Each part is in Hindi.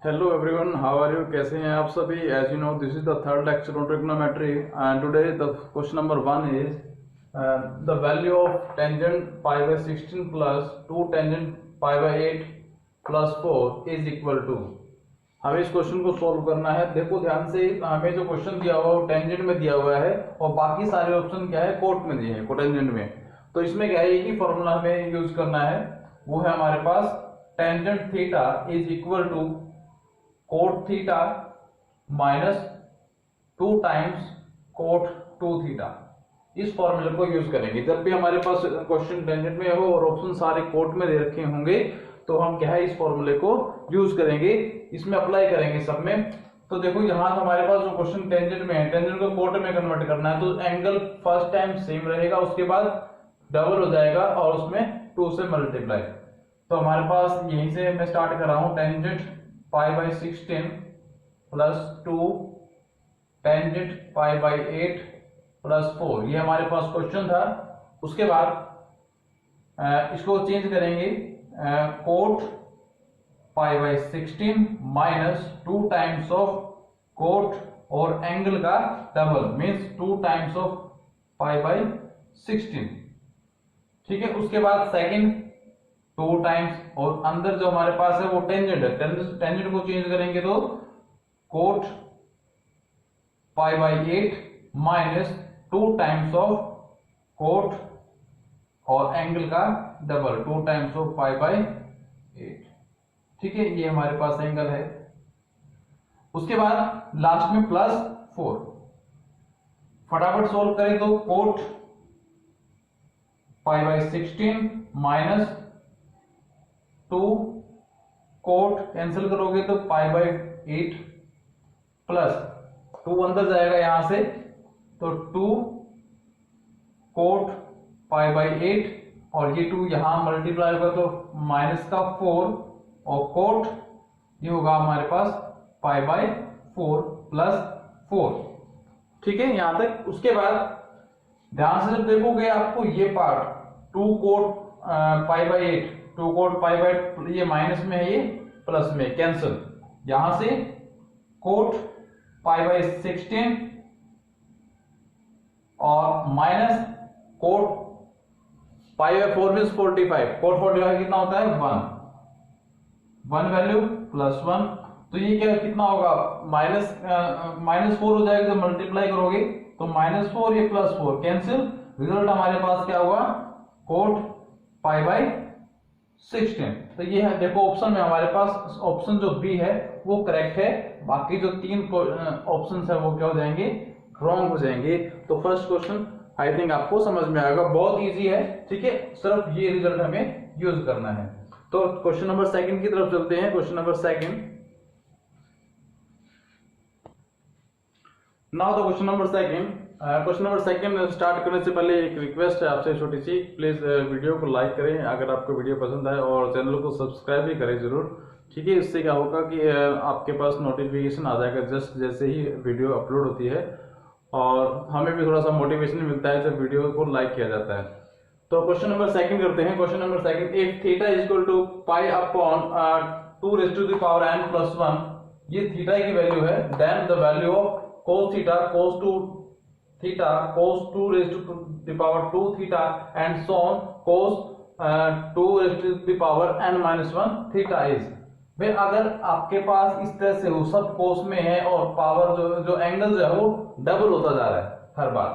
Hello everyone, how are you? कैसे हैं आप सभी? As you know, this is the third lecture on trigonometry and today the question number 1 is the value of tangent pi by 16 plus 2 tangent pi by 8 plus 4 is equal to. हमें इस क्वेश्चन को सोल्व करना है। देखो ध्यान से, हमें जो क्वेश्चन दिया हुआ है वो टेंजेंट में दिया हुआ है और बाकी सारे ऑप्शन क्या है, कोट में दिए हैं, कोटेंजेंट में। तो इसमें क्या है, एक ही फॉर्मूला हमें यूज करना है, वो है हमारे पास tangent theta is equal to cot theta minus 2 times cot 2 theta. इस फॉर्मूले को यूज करेंगे जब भी हमारे पास क्वेश्चन टेंजेंट में हो और ऑप्शन सारे कोट में दे रखे होंगे, तो हम क्या है इस फॉर्मूले को यूज करेंगे, इसमें अप्लाई करेंगे सब में। तो देखो यहाँ हमारे पास जो क्वेश्चन टेंजेंट में है, टेंजेंट को कोट में कन्वर्ट करना है, तो एंगल फर्स्ट टाइम सेम रहेगा, उसके बाद डबल हो जाएगा और उसमें 2 से मल्टीप्लाई। तो हमारे पास यहीं से मैं स्टार्ट कर रहा हूं, tangent pi by 16 plus 2 tangent pi by 8 plus 4, ये हमारे पास क्वेश्चन था। उसके बाद इसको चेंज करेंगे, cot pi by 16 minus 2 times of cot और एंगल का double means 2 times of pi by 16। ठीक है, उसके बाद सेकंड 2 टाइम्स और अंदर जो हमारे पास है वो टेंजेंट है, टेंजेंट को चेंज करेंगे तो cot pi by 8 minus 2 times of cot और एंगल का double 2 times of pi by 8। ठीक है, ये हमारे पास एंगल है। उसके बाद लास्ट में प्लस 4। फटाफट सोल्व करें तो cot pi by 16 minus 2 cot cancel करोगे तो पाई बाय 8 प्लस 2 अंदर जाएगा यहां से, तो 2 कोट पाई बाय 8 और ये 2 यहां मल्टीप्लाई होगा तो माइनस का 4 और कोट ये होगा हमारे पास पाई बाय 4 प्लस 4। ठीक है यहां तक। उसके बाद ध्यान से जब देखोगे आपको ये part 2 coat pi by 8, 2 coat pi bye, ये माइनस में है, ये प्लस में कैंसिल, यहां से कोट पाई बाय 16 और minus cot pi by 4 means 45, cot 45 कितना होता है 1 वैल्यू प्लस 1, तो ये क्या कितना होगा माइनस 4 हो जाएगा, तो मल्टीप्लाई करोगे तो -4 ये +4 कैंसिल, रिजल्ट हमारे पास क्या होगा कोट पाई बाय 16। तो ये है, देखो ऑप्शन में हमारे पास ऑप्शन जो बी है वो करेक्ट है, बाकी जो 3 ऑप्शन है वो क्या हो जाएंगे, रॉन्ग हो जाएंगे। तो फर्स्ट क्वेश्चन आई थिंक आपको समझ में आएगा, बहुत इजी है। ठीक है, सिर्फ ये रिजल्ट हमें यूज करना है। तो क्वेश्चन नंबर सेकंड की तरफ चलते हैं। Question number second, now the question number second start करने से पहले एक रिक्वेस्ट है आपसे छोटी सी, प्लीज वीडियो को लाइक करें अगर आपको वीडियो पसंद आए और चैनल को सब्सक्राइब भी करें जरूर। ठीक है, इससे क्या होगा कि आपके पास नोटिफिकेशन आ जाएगा जस्ट जैसे ही वीडियो अपलोड होती है, और हमें भी थोड़ा सा मोटिवेशन मिलता है जब वीडियो को लाइक किया जाता है। तो क्वेश्चन नंबर सेकंड करते हैं। Question number second, if theta is equal to pi upon 2 raise to the power n plus 1, ये थीटा की वैल्यू है, then the value of cos theta cos 2 theta cos 2 raise to the power 2 theta and so on cos 2 raise to the power n minus 1 theta is. भाई अगर आपके पास इस तरह से हो, सब कोस में है और पावर जो एंगल जो है वो डबल होता जा रहा है हर बार,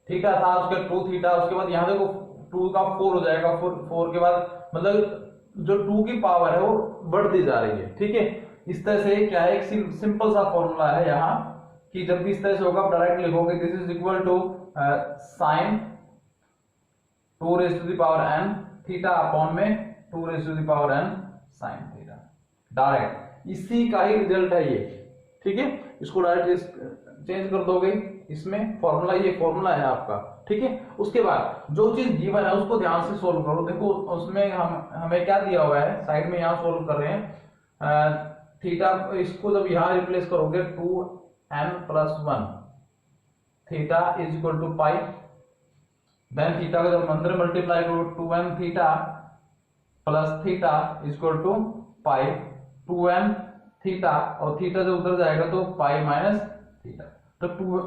थीटा था उसके 2 थीटा, उसके बाद यहां देखो 2 का 4 हो जाएगा, 4 के बाद मतलब जो 2 की पावर है वो बढ़ती जा रही है। ठीक है, इस तरह से क्या है, एक सिंपल सा फॉर्मूला है यहाँ कि जब भी इस तरह से होगा आप डायरेक्ट लिखोगे this is equal to sine 2 raise to the power n theta upon में 2 raise to the power n sine theta, direct इसी का ही रिजल्ट है ये। ठीक है, इसको डायरेक्ट चेंज कर दोगे, इसमें फॉर्मूला, ये फॉर्मूला है आपका। ठीक है, उसके बाद जो चीज गिवन है उसको ध्यान से सोल्व करो। देखो उसमें हमें क्या दिया हुआ है, साइड में यहाँ सोल्व कर रहे हैं थीटा, इसको जब यहाँ रिप्लेस करोगे 2n plus 1 theta is equal to pi, then theta का जब अंदर मल्टीप्लाई करो 2n theta plus theta is equal to pi, 2n theta, और थीटा जो उधर जाएगा तो पाई माइनस थीटा। तो 2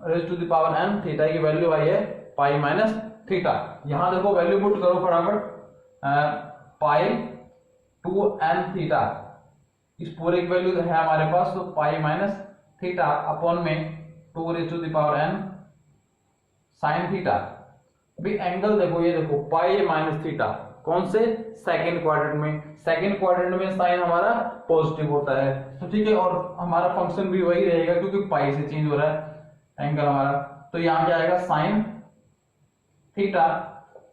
raise to the power n, theta की वैल्यू आई है पाई माइनस थीटा। यहां देखो वैल्यू पुट करो फटाफट, पाई 2n थीटा, इस पूरे की वैल्यू है हमारे पास, तो पाई माइनस थीटा अपॉन में 2 raise to the power n sine theta. अभी एंगल देखो, ये देखो पाई माइनस थीटा, कौन से, सेकंड क्वाड्रेंट में, सेकंड क्वाड्रेंट में साइन हमारा पॉजिटिव होता है, तो ठीक है, और हमारा फंक्शन भी वही रहेगा क्योंकि पाई से चेंज हो रहा है एंगल हमारा। तो यहाँ क्या आएगा, साइन थीटा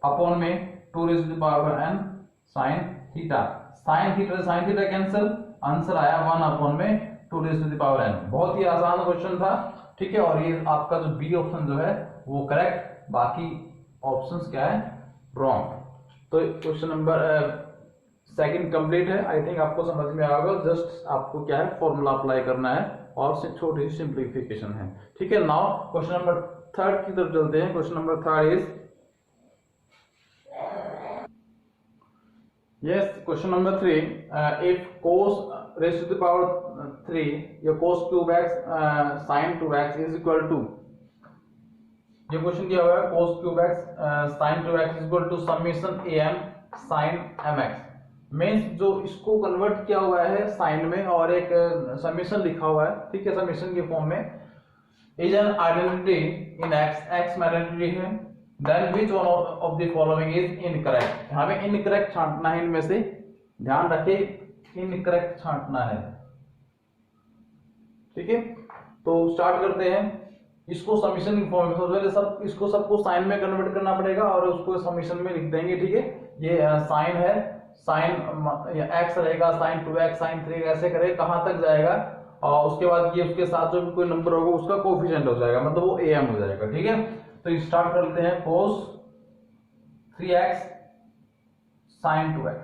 अपॉन में 2 raise to the power n sine theta. Sine theta cancel, answer आया 1 अपॉन में 2 raise to the power n। बहुत ही आसान क्वेश्चन था, ठीक है, और ये आपका जो बी ऑप्शन जो है वो करेक्ट, बाकी ऑप्शंस क्या है, रॉन्ग। तो क्वेश्चन नंबर सेकंड कंप्लीट है। आई थिंक आपको समझ में आएगा, जस्ट आपको क्या है, फॉर्मूला अप्लाई करना है और छोटी सी सिंप्लीफिकेशन है, ठीक है। नाउ क्वेश्चन नंबर थर्ड की तरफ चलते हैं। Question number third is, yes, question number 3, if cos raised to the power 3 या cos cube x sin 2x is equal to, ये क्वेश्चन क्या हुआ है, cos cube x sin 2x is equal to summation am sin mx, means जो इसको कन्वर्ट किया हुआ है साइन में और एक समेशन लिखा हुआ है, ठीक है, समेशन के फॉर्म में, is an identity in x, x identity है, then which one of the following is incorrect. हमें इनकरेक्ट छांटना है, इनमें से ध्यान रखें, इनकरेक्ट छांटना है, ठीक है। तो स्टार्ट करते हैं इसको समीशन की फॉर्म में। सबसे पहले सब इसको सबको साइन में कन्वर्ट करना पड़ेगा और उसको समीशन में लिख देंगे, ठीक है। ये साइन है, साइन x रहेगा, साइन 2x साइन 3, ऐसे करे कहां तक जाएगा, और उसके बाद ये उसके साथ जो भी कोई नंबर होगा उसका कोफिशिएंट हो जाएगा, मतलब वो am हो जाएगा, ठीक है। तो स्टार्ट करते हैं, cos 3x sin 2x,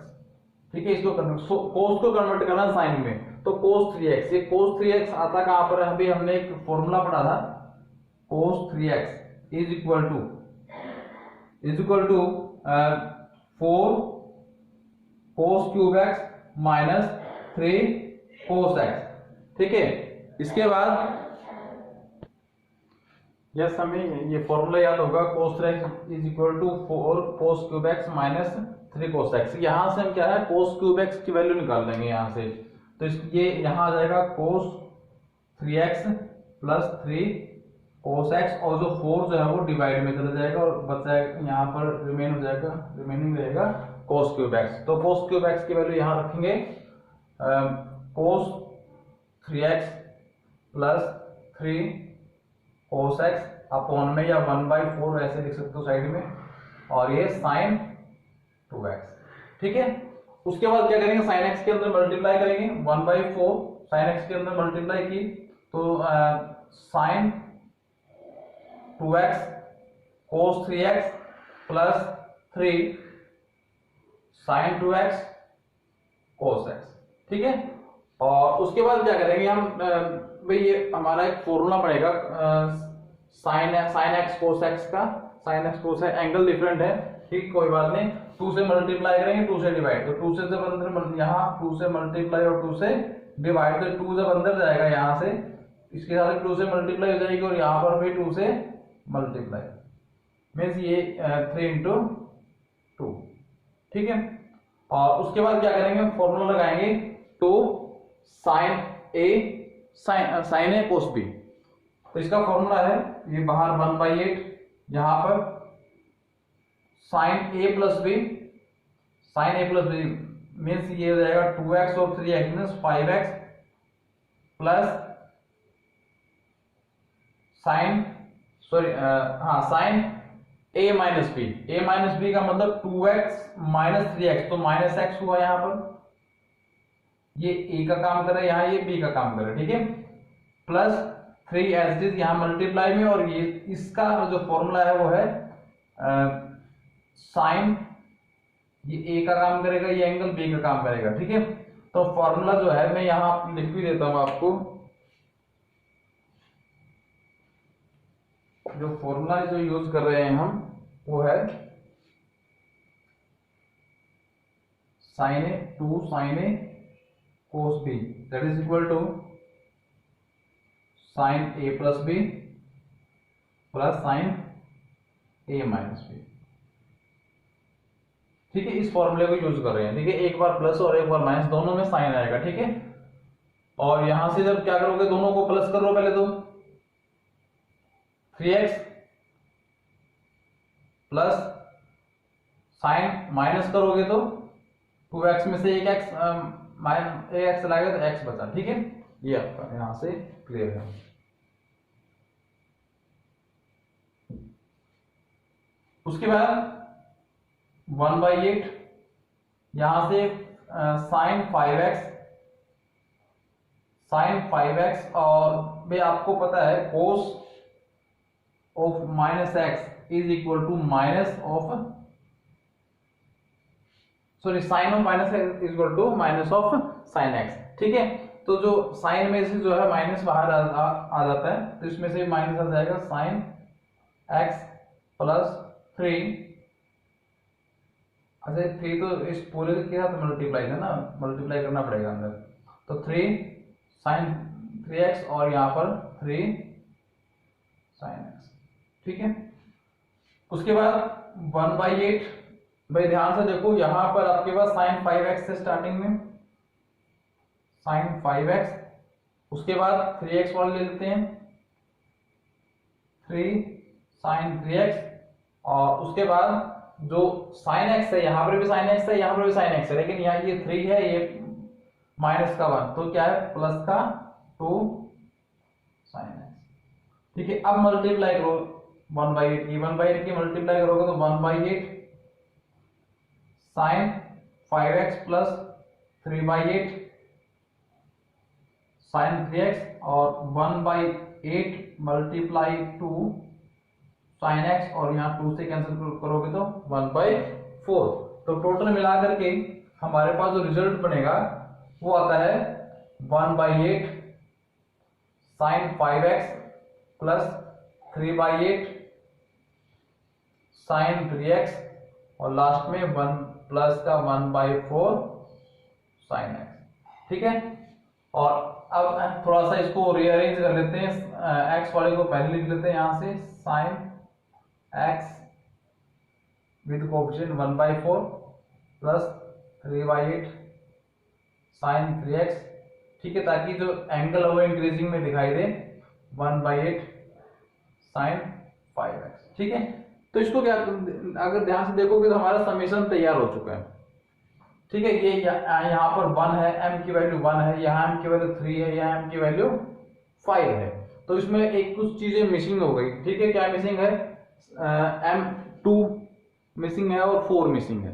ठीक है, इसको cos को कन्वर्ट करना साइन में, तो cos 3x, ये cos 3x आता कहां पर है, अभी हमने एक फॉर्मूला पढ़ा था, cos 3x is equal to 4 cos cube x minus 3 cos x, ठीक है। इसके बाद यस, हमें ये फॉर्मूला याद होगा, cos 3x is equal to 4 cos cube x minus 3 cos x। यहां से हम क्या है, cos क्यूब x की वैल्यू निकाल देंगे यहां से, तो ये यहां आ जाएगा cos 3x plus 3 cos x, और जो 4 जो है वो डिवाइड में चला जाएगा और बचा यहाँ पर रिमेन हो जाएगा, रिमेनिंग रहेगा cos क्यूब x। तो cos क्यूब x की वैल्यू यहाँ रखेंगे, cos 3x plus 3 cos x upon में, या 1/4 ऐसे लिख सकते हो साइड में, और ये sin 2x, ठीक है। उसके बाद क्या करेंगे, sin x के अंदर मल्टीप्लाई करेंगे, 1/4 sin x के अंदर मल्टीप्लाई की तो sin 2x cos 3x plus 3 sin 2x cos x, ठीक है। और उसके बाद क्या करेंगे हम, भाई ये हमारा एक फॉर्मूला पड़ेगा sin x cos x का, sin x cos x angle different है, ठीक, कोई बात नहीं, 2 से मल्टीप्लाई करेंगे, 2 से डिवाइड, तो 2 से जब अंदर, यहाँ 2 से मल्टीप्लाई और 2 से डिवाइड, तो 2 जब अंदर जाएगा यहाँ से, इसके साथ 2 से मल्टीप्लाई हो जाएगी, और यहाँ पर भी 2 से मल्टीप्लाई, मीन्स ये 3 इंटू 2, ठीक है। और उसके बाद क्या करेंगे, फॉर्मूला लगाएंगे, तो sine A sine A cos B, तो इसका फॉर्मूला है ये बाहर 1/8, यहाँ पर sine A plus B, sine A plus B means ये हो जाएगा 2x और 3x means 5x plus sine, sorry हाँ, sine a minus B, a minus B का मतलब 2x माइनस 3x, तो माइनस x हुआ यहाँ पर, ये a का काम कर रहा है, यहाँ ये b का काम कर रहा है, ठीक है, प्लस 3 एज इट इज यहाँ मल्टीप्लाई में, और ये इसका जो फॉर्मूला है वो है साइन, ये a का काम करेगा, ये एंगल b का काम करेगा, ठीक है। तो फॉर्मूला जो है मैं यहाँ लिख भी देता हूँ आपको, जो फॉर्मूला जो यूज कर रहे हैं हम वो है sine A 2 sine A cos b that is equal to sin a plus b plus sin a minus b। ठीक है, इस फॉर्मूले को यूज कर रहे हैं। ठीक है, एक बार प्लस और एक बार माइनस, दोनों में साइन आएगा। ठीक है, और यहां से जब क्या करोगे, दोनों को प्लस कर लो पहले तो 3x प्लस साइन माइनस करोगे तो 2x में से एक x लगेगा तो x बचा। ठीक है, ये आपका यहां से क्लियर है। उसके बाद 1/8 यहां से साइन 5x और भी आपको पता है cos of minus x is equal to minus of sine of minus x is equal to minus of sine x. ठीक है, तो जो साइन में से जो है माइनस बाहर आ जाता है, तो इसमें से माइनस आ जाएगा साइन एक्स प्लस 3। अच्छा 3 तो इस पूरे के साथ मल्टीप्लाई है ना, मल्टीप्लाई करना पड़ेगा अंदर, तो 3 साइन 3x और यहाँ पर 3 साइन x। ठीक है, उसके बाद 1/8 भाई ध्यान से देखो, यहां पर आपके पास साइन 5x से स्टार्टिंग में साइन 5x, उसके बाद 3x वाले ले लेते हैं 3 साइन 3x, और उसके बाद जो साइन x है यहां पर भी साइन x है, यहां पर भी साइन x है, लेकिन यहाँ ये 3 है, ये माइनस का 1, तो क्या है प्लस का 2 साइन x। ठीक है, अब मल्टीप्लाई करो 1/8 की, 1/8 की मल्टीप्लाई करोगे तो 1/8 sign 5x plus 3/8 sine 3x और 1/8 मल्टीप्लाई 2 साइन x, और यहाँ 2 से कैंसिल करोगे तो 1/4। तो टोटल मिलाकर के हमारे पास जो रिजल्ट बनेगा वो आता है 1/8 sign 5x plus 3/8 sine 3x और लास्ट में 1 प्लस का 1/4 साइन x। ठीक है, और अब थोड़ा सा इसको रीअरेंज कर लेते हैं, x वाले को पहले लिख लेते हैं यहां से sine x with coefficient 1/4 plus 3/8 sine 3x। ठीक है, ताकि जो एंगल है वो इंक्रीजिंग में दिखाई दे, 1/8 साइन 5x। ठीक है, तो इसको क्या, अगर ध्यान से देखोगे तो हमारा समीशन तैयार हो चुका है। ठीक है, ये यहाँ पर 1 है, m की वैल्यू 1 है, यहाँ m की वैल्यू 3 है, यहाँ m की वैल्यू 5 है, तो इसमें एक कुछ चीजें मिसिंग हो गई। ठीक है, क्या मिसिंग है, m2 मिसिंग है और 4 मिसिंग है।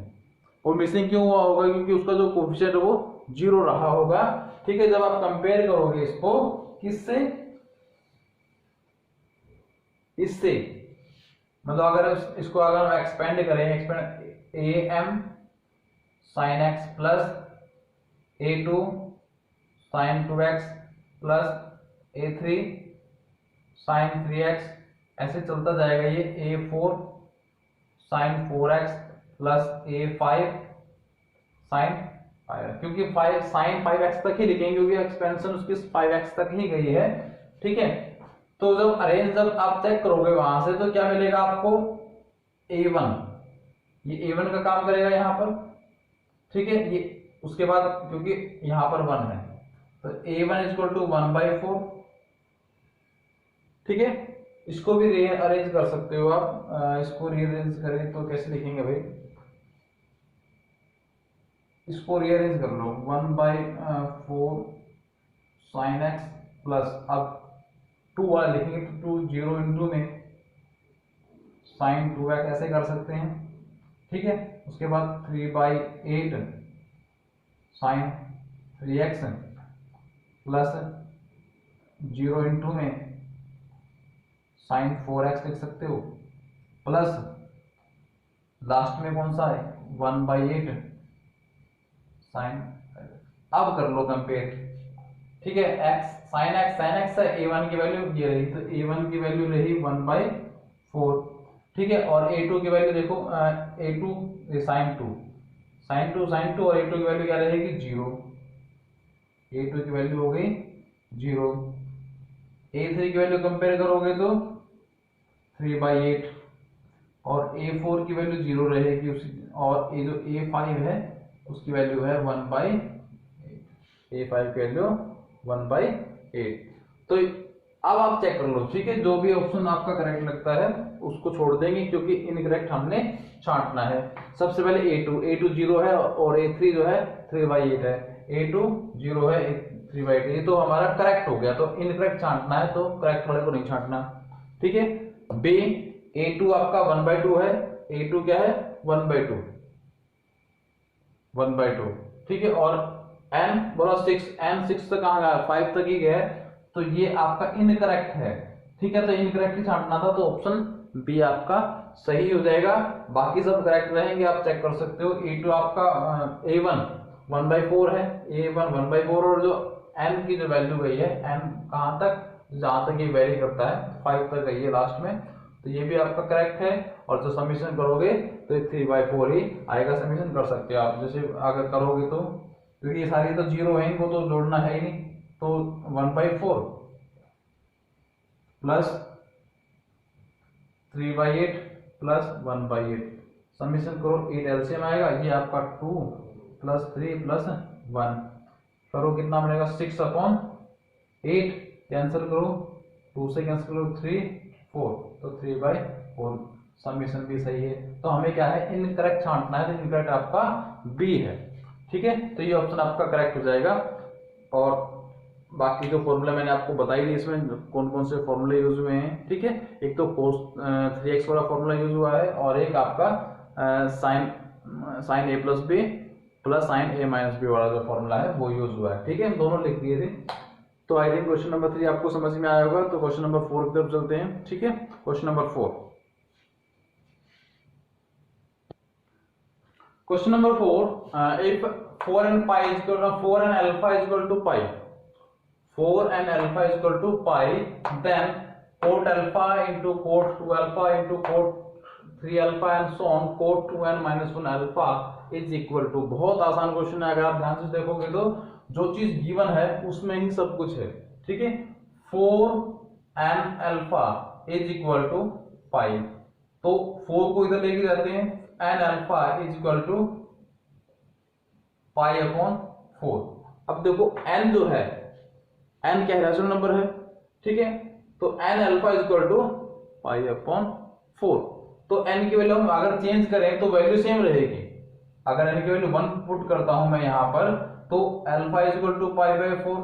और मिसिंग क्यों हुआ होगा, क्योंकि उसका जो कोएफिशिएंट है वो 0 रहा होगा। ठीक है, जब आप कंपेयर करोगे इसको किससे, इससे, मतलब अगर इसको अगर हम एक्सपेंड करें, am sine x plus a2 sine 2x plus a3 sine 3x, ऐसे चलता जाएगा ये a4 sign 4x plus a5 sign 5, क्योंकि 5 साइन 5x तक ही लिखेंगे क्योंकि एक्सपेंशन उसकी 5x तक ही गई है। ठीक है, तो जब आप चेक करोगे वहां से तो क्या मिलेगा आपको, a1, ये a1 का काम करेगा यहां पर। ठीक है, ये उसके बाद क्योंकि यहां पर 1 है तो a1 इक्वल टू 1/4। ठीक है, इसको भी रीअरेंज कर सकते हो आप, इसको रीअरेंज करें तो कैसे लिखेंगे भाई, इसको रीअरेंज कर लो 1/4 साइन x प्लस, अब 2 वाला लिखेंगे तो 2 0 इंटू में साइन 2x, ऐसे कर सकते हैं। ठीक है, उसके बाद 3/8 साइन 3x प्लस 0 इंटू में साइन 4x लिख सकते हो, प्लस लास्ट में कौन सा है 1/8 साइन। अब कर लो कंपेयर। ठीक है, x साइन x है, a1 की वैल्यू ये रही, तो a1 की वैल्यू रही 1/4। ठीक है, और a2 की वैल्यू देखो, a2 साइन 2 और a2 की वैल्यू क्या रहेगी 0। A2 की वैल्यू हो गई 0, A3 की वैल्यू कंपेयर करोगे तो 3/8 और A4 की वैल्यू 0 रहेगी उसी, और ये जो A5 है उसकी वैल्यू है 1/8, A5 की वैल्यू 1/8। तो अब आप चेक कर लो, ठीक है, जो भी ऑप्शन आपका करेक्ट लगता है उसको छोड़ देंगे क्योंकि इनकरेक्ट हमने छांटना है। सबसे पहले A2 0 है और A3 जो है 3/8 है, A2 0 है 3/8, ये तो हमारा करेक्ट हो गया। तो इनकरेक्ट छांटना है तो करेक्ट वाले को नहीं छांटना, ठीक है। बी, A2 आपका 1/2 है, A2 क्या है 1/2, ठीक है। और n बोला 6, n 6 तक कहाँ गया, 5 तक ही गया है, तो ये आपका इनकरेक्ट है, ठीक है। तो इनकरेक्ट ही छांटना था, तो ऑप्शन बी आपका सही हो जाएगा। बाकी सब करेक्ट रहेंगे, आप चेक कर सकते हो। A2 आपका A1 1/4 है, A1 1/4, और जो n की जो वैल्यू गई है, n कहाँ तक, जहां तक ये वेरी करता है 5 तक गई है लास्ट में, तो ये भी आपका करेक्ट है। और जो समीशन करोगे तो 3/4 ही आएगा, समीशन कर सकते हो आप। जैसे अगर करोगे तो, क्योंकि ये सारी तो 0 है, इनको तो जोड़ना है ही नहीं, तो 1/4 प्लस 3/8 प्लस 1/8, समीशन करो, 8 एलसीएम आएगा, ये आपका 2 प्लस 3 प्लस 1 करो, कितना बनेगा 6/8, कैंसिल करो, 2 से कैंसिल करो 3 4, तो 3/4, समीशन भी सही है। तो हमें क्या है, इनकरेक्ट छांटना है, तो इनकरेक्ट आपका बी है, ठीक है। तो ये ऑप्शन आपका करेक्ट हो जाएगा। और बाकी जो फॉर्मूला मैंने आपको बताई दी, इसमें कौन कौन से फॉर्मूले यूज हुए हैं, ठीक है। एक तो cos 3x वाला फॉर्मूला यूज हुआ है, और एक आपका sin a प्लस बी प्लस sin a माइनस बी वाला जो फॉर्मूला है वो यूज हुआ है, ठीक है। दोनों लिख दिए थे। तो आई थिंक क्वेश्चन नंबर 3 आपको समझ में आया होगा। तो क्वेश्चन नंबर 4 की तरफ चलते हैं, ठीक है। Question number 4, question number 4, if 4 and pi is equal to 4 and alpha is equal to pi, 4 and alpha is equal to pi, then cot alpha into cot 2 alpha into cot 3 alpha and so on, cot 2n minus 1 alpha is equal to। बहुत आसान क्वेश्चन है, अगर आप ध्यान से देखोगे तो जो चीज गिवन है उसमें ही सब कुछ है, ठीक है। 4n alpha is equal to pi, तो 4 को इधर लेके जाते हैं, n alpha is equal to pi upon 4। अब देखो n जो है, n क्या है, रैशनल नंबर है, ठीक है। तो n alpha is equal to pi upon 4। तो n की वैल्यू हम अगर चेंज करें तो वैल्यू सेम रहेगी। अगर n की वैल्यू 1 पुट करता हूं मैं यहां पर, तो alpha is equal to pi/4,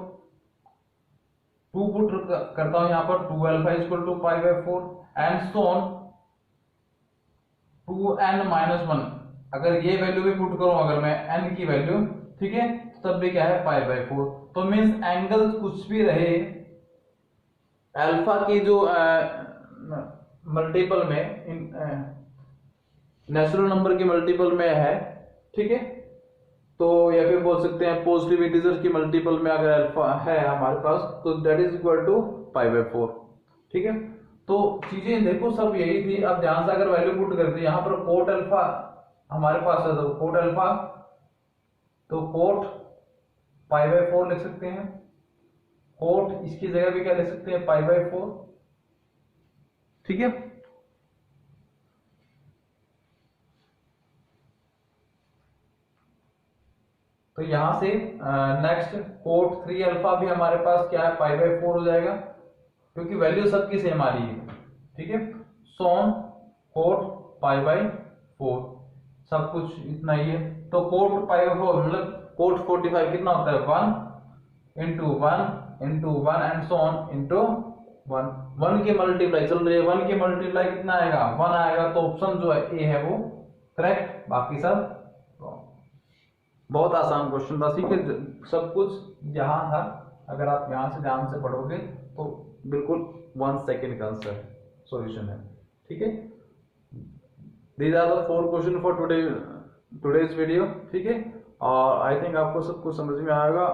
2 put करता हूं यहां पर, 2 alpha is equal to pi/4 and so on 2n minus 1। अगर ये वैल्यू भी पुट करूं अगर मैं n की वैल्यू, ठीक है, तब भी क्या है pi/4। तो मींस एंगल कुछ भी रहे, अल्फा की जो मल्टीपल में, नेचुरल नंबर के मल्टीपल में है, ठीक है। तो या फिर बोल सकते हैं पॉजिटिव इंटीजर की मल्टीपल में अगर अल्फा है हमारे पास, तो that is equal to pi/4, ठीक है। तो चीजें देखो सब यही थी। अब ध्यान से अगर वैल्यू पुट करते हैं, यहां पर कोट अल्फा हमारे पास है, तो कोट अल्फा, तो कोट pi/4 लिख सकते हैं, कोट इसकी जगह भी क्या लिख सकते हैं, pi/4, ठीक है। तो यहां से नेक्स्ट कोट 3 अल्फा भी हमारे पास क्या है, pi/4 हो जाएगा, क्योंकि वैल्यू सबकी सेम आ रही है, ठीक है। सॉन कोट pi/4, सब कुछ इतना ही है। तो कोट pi/4 मतलब कोट 45 कितना होता है, 1 into 1 into 1 and so on into 1। 1 की मल्टीप्लाई चल रही है, 1 की मल्टीप्लाई कितना आएगा, 1 आएगा। तो ऑप्शन जो है ए है वो करेक्ट, बाकी सब रॉन्ग। बहुत आसान क्वेश्चन था, ठीक है। सब कुछ यहाँ था, अगर आप यहाँ से ध्यान से पढ़ोगे तो बिल्कुल 1 सेकेंड का आंसर सॉल्यूशन है, ठीक है। These are the 4 question for today's video, ठीक है। और आई थिंक आपको सब कुछ समझ में आएगा।